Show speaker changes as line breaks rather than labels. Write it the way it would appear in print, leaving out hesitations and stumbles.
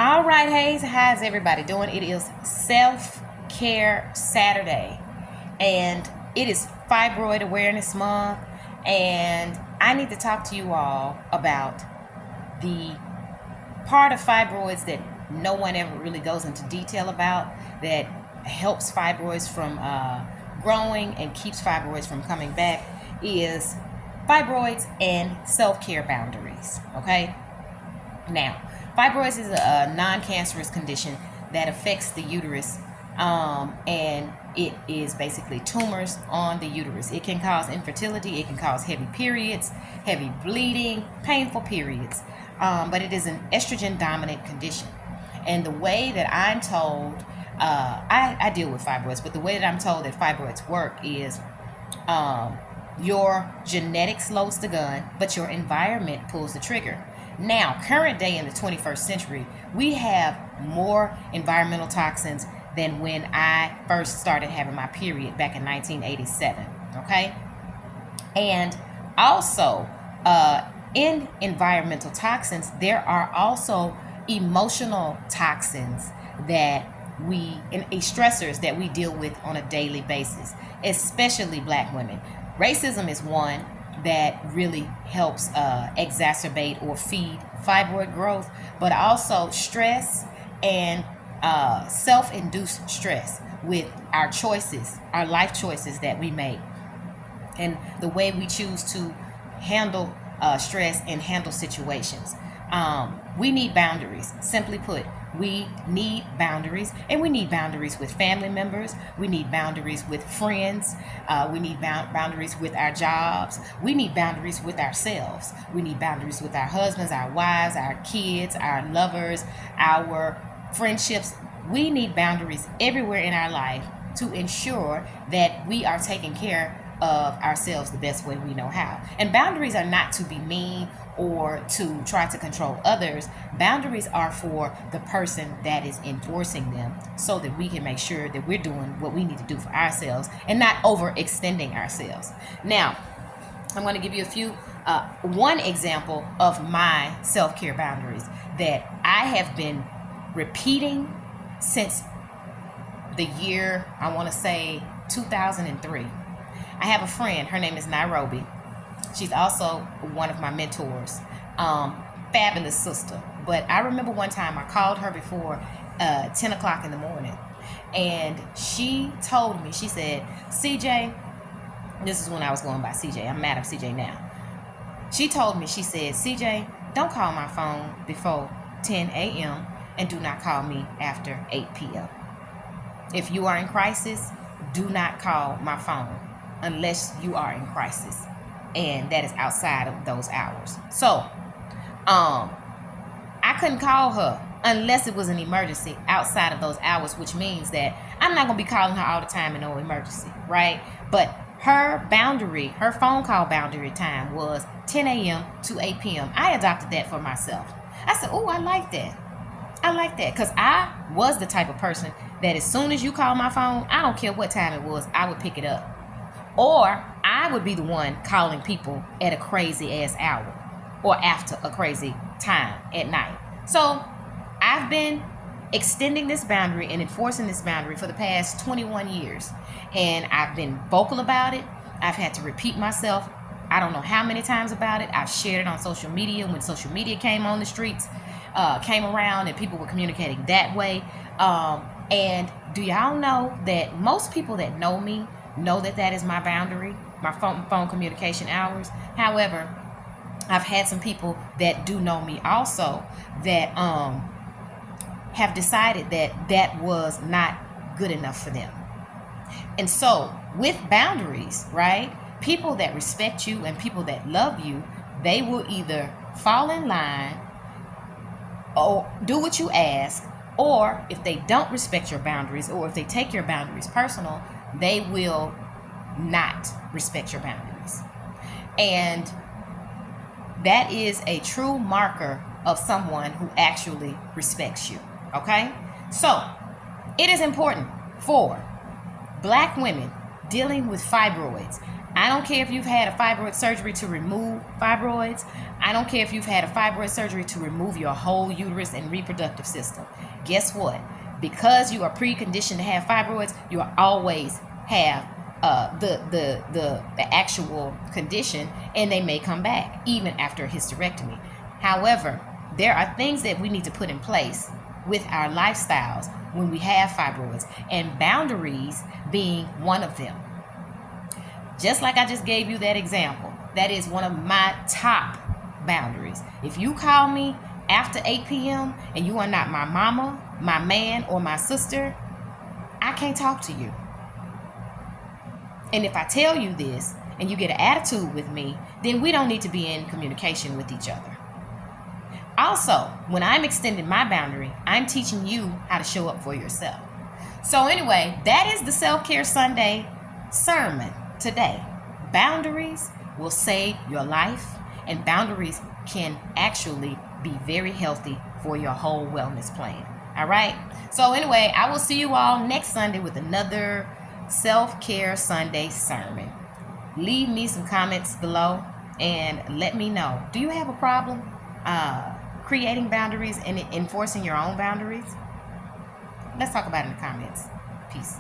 All right, Hayes, how's everybody doing? It is Self-Care Saturday, and it is Fibroid Awareness Month, and I need to talk to you all about the part of fibroids that no one ever really goes into detail about that helps fibroids from growing and keeps fibroids from coming back is fibroids and self-care boundaries, okay? Now, fibroids is a non-cancerous condition that affects the uterus, and it is basically tumors on the uterus. It can cause infertility, it can cause heavy periods, heavy bleeding, painful periods, but it is an estrogen dominant condition. And the way that I'm told, I deal with fibroids, but the way that I'm told that fibroids work is your genetics loads the gun, but your environment pulls the trigger. Now, current day in the 21st century, we have more environmental toxins than when I first started having my period back in 1987. Okay? And also, in environmental toxins, there are also emotional toxins that and stressors that we deal with on a daily basis, especially black women. Racism is one that really helps exacerbate or feed fibroid growth, but also stress and self-induced stress with our choices, our life choices that we make, and the way we choose to handle stress and handle situations. We need boundaries. Simply put, we need boundaries, and we need boundaries with family members. We need boundaries with friends. We need boundaries with our jobs. We need boundaries with ourselves. We need boundaries with our husbands, our wives, our kids, our lovers, our friendships. We need boundaries everywhere in our life to ensure that we are taking care of ourselves the best way we know how. And boundaries are not to be mean or to try to control others. Boundaries are for the person that is enforcing them so that we can make sure that we're doing what we need to do for ourselves and not overextending ourselves. Now, I'm going to give you one example of my self-care boundaries that I have been repeating since the year, I want to say 2003. I have a friend, her name is Nairobi. She's also one of my mentors. Fabulous sister. But I remember one time I called her before 10 o'clock in the morning. And she told me, she said, CJ, this is when I was going by CJ. I'm Madam CJ now. She told me, she said, CJ, don't call my phone before 10 a.m. and do not call me after 8 p.m. If you are in crisis, do not call my phone unless you are in crisis, and that is outside of those hours. So I couldn't call her unless it was an emergency outside of those hours, which means that I'm not going to be calling her all the time in no emergency, right? But her phone call boundary time was 10 a.m. to 8 p.m. I adopted that for myself. I said, oh, I like that because I was the type of person that as soon as you call my phone, I don't care what time it was, I would pick it up. Or I would be the one calling people at a crazy ass hour or after a crazy time at night. So I've been extending this boundary and enforcing this boundary for the past 21 years. And I've been vocal about it. I've had to repeat myself I don't know how many times about it. I've shared it on social media when social media came on the streets, came around and people were communicating that way. And do y'all know that most people that know me know that that is my boundary, my phone communication hours. However, I've had some people that do know me also that have decided that that was not good enough for them. And so with boundaries, right, people that respect you and people that love you, they will either fall in line or do what you ask, or if they don't respect your boundaries or if they take your boundaries personal, they will not respect your boundaries. And that is a true marker of someone who actually respects you. Okay? So, it is important for Black women dealing with fibroids. I don't care if you've had a fibroid surgery to remove fibroids. I don't care if you've had a fibroid surgery to remove your whole uterus and reproductive system. Guess what? Because you are preconditioned to have fibroids, you will always have the actual condition, and they may come back even after a hysterectomy. However, there are things that we need to put in place with our lifestyles when we have fibroids, and boundaries being one of them. Just like I just gave you that example, that is one of my top boundaries. If you call me after 8 p.m. and you are not my mama, my man, or my sister, I can't talk to you. And if I tell you this and you get an attitude with me, then we don't need to be in communication with each other. Also, when I'm extending my boundary, I'm teaching you how to show up for yourself. So anyway, that is the Self-Care Sunday sermon today. Boundaries will save your life, and boundaries can actually be very healthy for your whole wellness plan. All right? So anyway, I will see you all next Sunday with another Self-Care Sunday sermon. Leave me some comments below and let me know. Do you have a problem creating boundaries and enforcing your own boundaries? Let's talk about it in the comments. Peace.